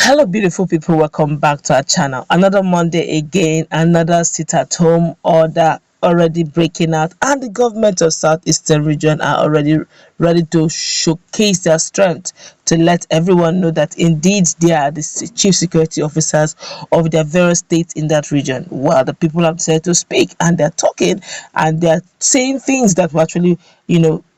Hello beautiful people, welcome back to our channel. Another Monday again, another sit at home order already breaking out, and the government of Southeastern region are already ready to showcase their strength to let everyone know that indeed they are the chief security officers of their various states in that region. Well, the people have decided to speak, and they're talking and they're saying things that will actually,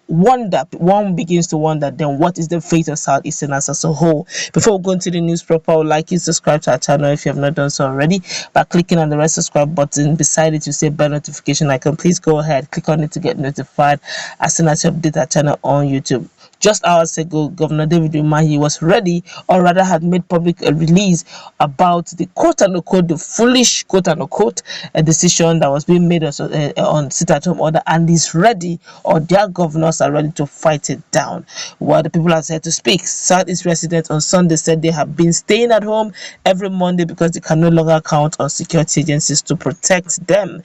one begins to wonder, then what is the fate of Southeasterners as a whole? Before we go into the news proper, I would like you to subscribe to our channel if you have not done so already by clicking on the red subscribe button beside it. You see bell notification icon. Please go ahead, click on it to get notified as soon as you update our channel on YouTube. Just hours ago, Governor David Umahi was ready, or rather had made public a release about the quote-unquote, the foolish quote-unquote decision that was being made on sit-at-home order, and is ready, or their governors are ready to fight it down. While the people are said to speak, Southeast residents on Sunday said they have been staying at home every Monday because they can no longer count on security agencies to protect them,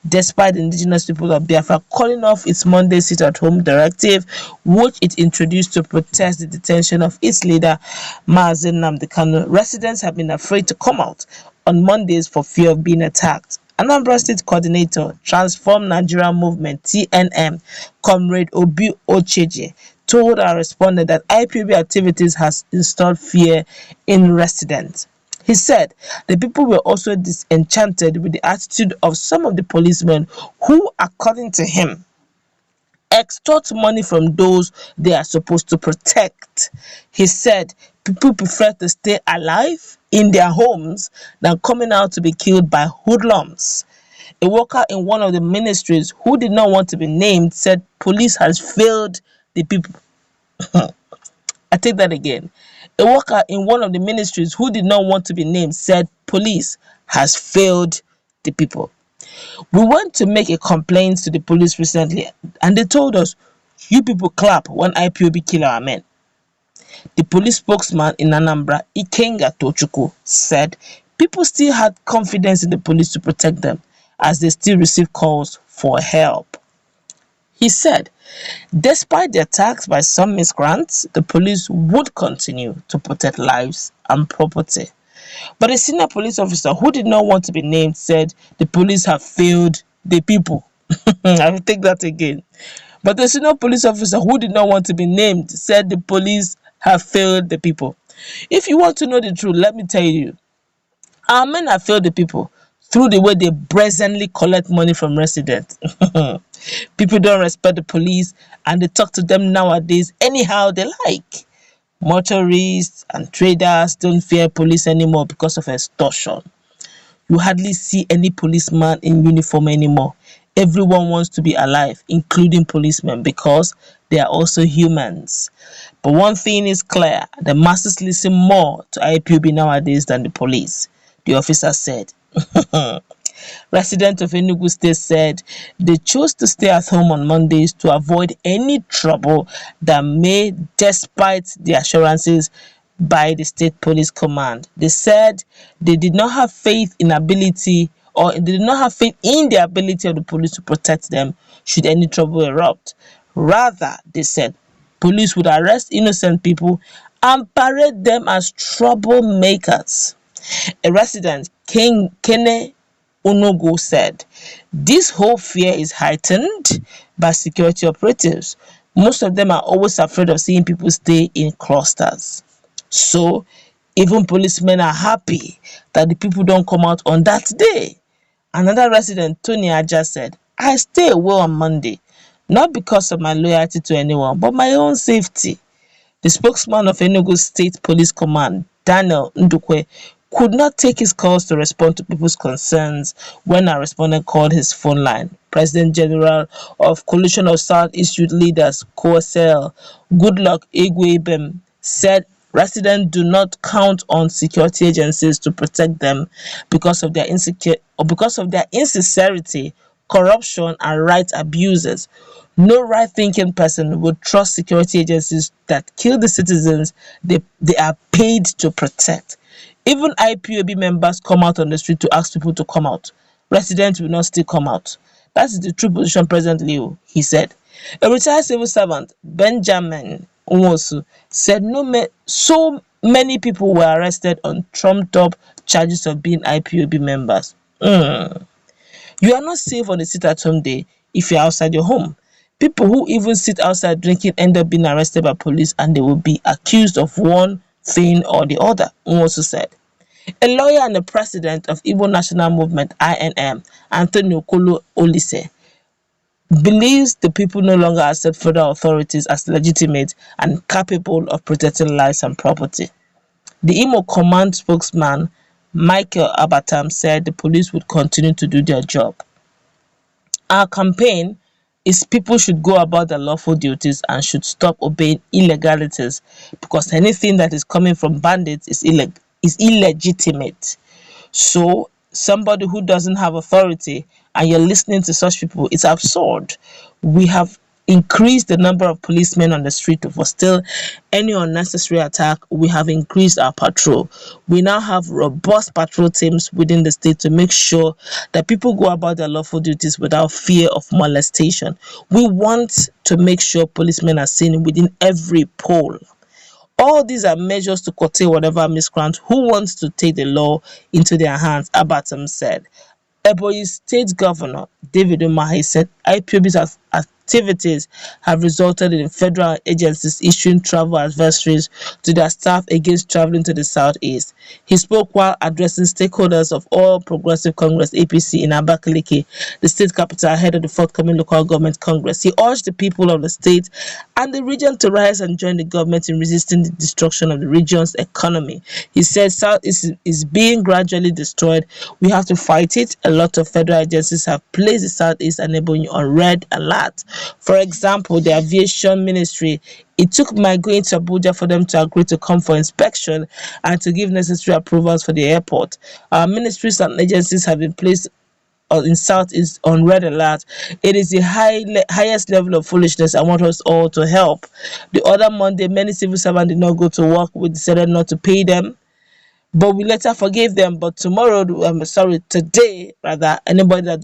despite the indigenous people of Biafra calling off its Monday sit-at-home directive, which it introduced to protest the detention of its leader, Nnamdi Kanu. Residents have been afraid to come out on Mondays for fear of being attacked. Anambra State Coordinator, Transform Nigeria Movement, TNM, Comrade Obi Ocheje, told our respondent that IPOB activities has installed fear in residents. He said the people were also disenchanted with the attitude of some of the policemen who, according to him, extort money from those they are supposed to protect. He said people prefer to stay alive in their homes than coming out to be killed by hoodlums. A worker in one of the ministries who did not want to be named said police has failed the people. I take that again. A worker in one of the ministries who did not want to be named said police has failed the people. We went to make a complaint to the police recently, and they told us, you people clap when IPOB kill our men. The police spokesman in Anambra, Ikenga Tochukwu, said people still had confidence in the police to protect them as they still receive calls for help. He said, despite the attacks by some miscreants, the police would continue to protect lives and property. But a senior police officer who did not want to be named said the police have failed the people. I will take that again. But the senior police officer who did not want to be named said the police have failed the people. If you want to know the truth, let me tell you, our men have failed the people through the way they brazenly collect money from residents. People don't respect the police, and they talk to them nowadays anyhow they like. Motorists and traders don't fear police anymore because of extortion. You hardly see any policeman in uniform anymore. Everyone wants to be alive, including policemen, because they are also humans. But one thing is clear, the masses listen more to IPOB nowadays than the police, the officer said. Resident of Enugu State said they chose to stay at home on Mondays to avoid any trouble that may, despite the assurances by the state police command. They said they did not have faith in the ability of the police to protect them should any trouble erupt. Rather, they said police would arrest innocent people and parade them as troublemakers. A resident, Kene Onogo, said this whole fear is heightened by security operatives. Most of them are always afraid of seeing people stay in clusters. So even policemen are happy that the people don't come out on that day. Another resident, Tony Aja, said, I stay away on Monday, not because of my loyalty to anyone, but my own safety. The spokesman of Enugu State Police Command, Daniel Ndukwe, could not take his calls to respond to people's concerns when a respondent called his phone line. President General of Coalition of Southeast Youth Leaders, COSL, Goodluck Egwebem, said residents do not count on security agencies to protect them because of their insincerity, corruption, and right abuses. No right-thinking person would trust security agencies that kill the citizens they are paid to protect. Even IPOB members come out on the street to ask people to come out. Residents will not still come out. That is the true position presently, he said. A retired civil servant, Benjamin Nwosu, said so many people were arrested on trumped-up charges of being IPOB members. You are not safe on a sit-at-home day if you're outside your home. People who even sit outside drinking end up being arrested by police and they will be accused of one thing or the other, Nwosu said. A lawyer and the president of Igbo National Movement (INM), Anthony Okolo Olise, believes the people no longer accept federal authorities as legitimate and capable of protecting lives and property. The Imo Command spokesman, Michael Abatam, said the police would continue to do their job. Our campaign is people should go about their lawful duties and should stop obeying illegalities, because anything that is coming from bandits is illegitimate. So somebody who doesn't have authority and you're listening to such people, it's absurd. We have increased the number of policemen on the street to forestall any unnecessary attack. We have increased our patrol. We now have robust patrol teams within the state to make sure that people go about their lawful duties without fear of molestation. We want to make sure policemen are seen within every pole. All these are measures to curtail whatever miscreant who wants to take the law into their hands, Abatam said. Ebonyi State Governor David Umahi said IPOB's activities have resulted in federal agencies issuing travel advisories to their staff against traveling to the southeast. He spoke while addressing stakeholders of All Progressive Congress (APC) in Abakaliki, the state capital, ahead of the forthcoming local government congress. He urged the people of the state and the region to rise and join the government in resisting the destruction of the region's economy. He said South is being gradually destroyed. We have to fight it. A lot of federal agencies have placed the Southeast and Ebonyi on red alert. For example, the aviation ministry, it took my going to Abuja for them to agree to come for inspection and to give necessary approvals for the airport. Our ministries and agencies have been placed in South is on red alert. It is the highest level of foolishness. I want us all to help. The other Monday, many civil servants did not go to work. We decided not to pay them, but we later forgave them. But today, rather, anybody that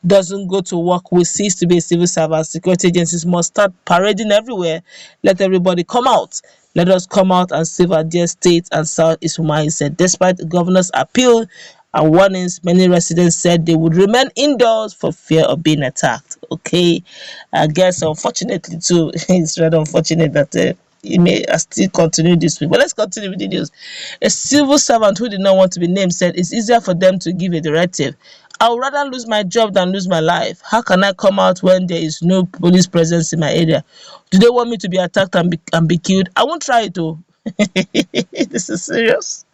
doesn't go to work will cease to be a civil servant. Security agencies must start parading everywhere. Let everybody come out. Let us come out and save our dear state and South, Ismail said. Despite the governor's appeal and warnings, many residents said they would remain indoors for fear of being attacked. Okay, I guess unfortunately too, it's rather unfortunate that it may still continue this week. But let's continue with the news. A civil servant who did not want to be named said it's easier for them to give a directive. I would rather lose my job than lose my life. How can I come out when there is no police presence in my area? Do they want me to be attacked and be killed? I won't try it though. This is serious.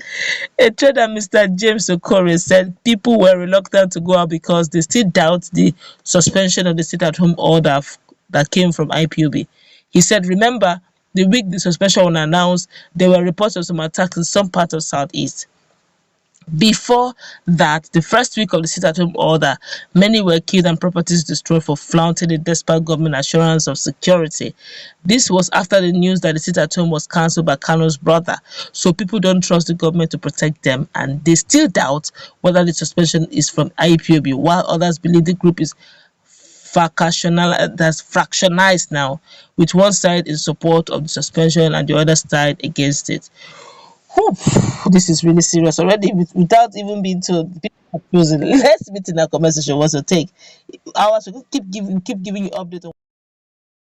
A trader, Mr. James Okore, said people were reluctant to go out because they still doubt the suspension of the sit-at-home order that came from IPOB. He said, remember, the week the suspension was announced, there were reports of some attacks in some parts of Southeast. Before that, the first week of the sit-at-home order, many were killed and properties destroyed for flaunting it despite government assurance of security. This was after the news that the sit-at-home was cancelled by Kanu's brother. So people don't trust the government to protect them, and they still doubt whether the suspension is from IPOB, while others believe the group is fractionized now, with one side in support of the suspension and the other side against it. Whew, this is really serious already without even being told. Let's meet in our comment section. What's your take? Ours will keep giving you updates on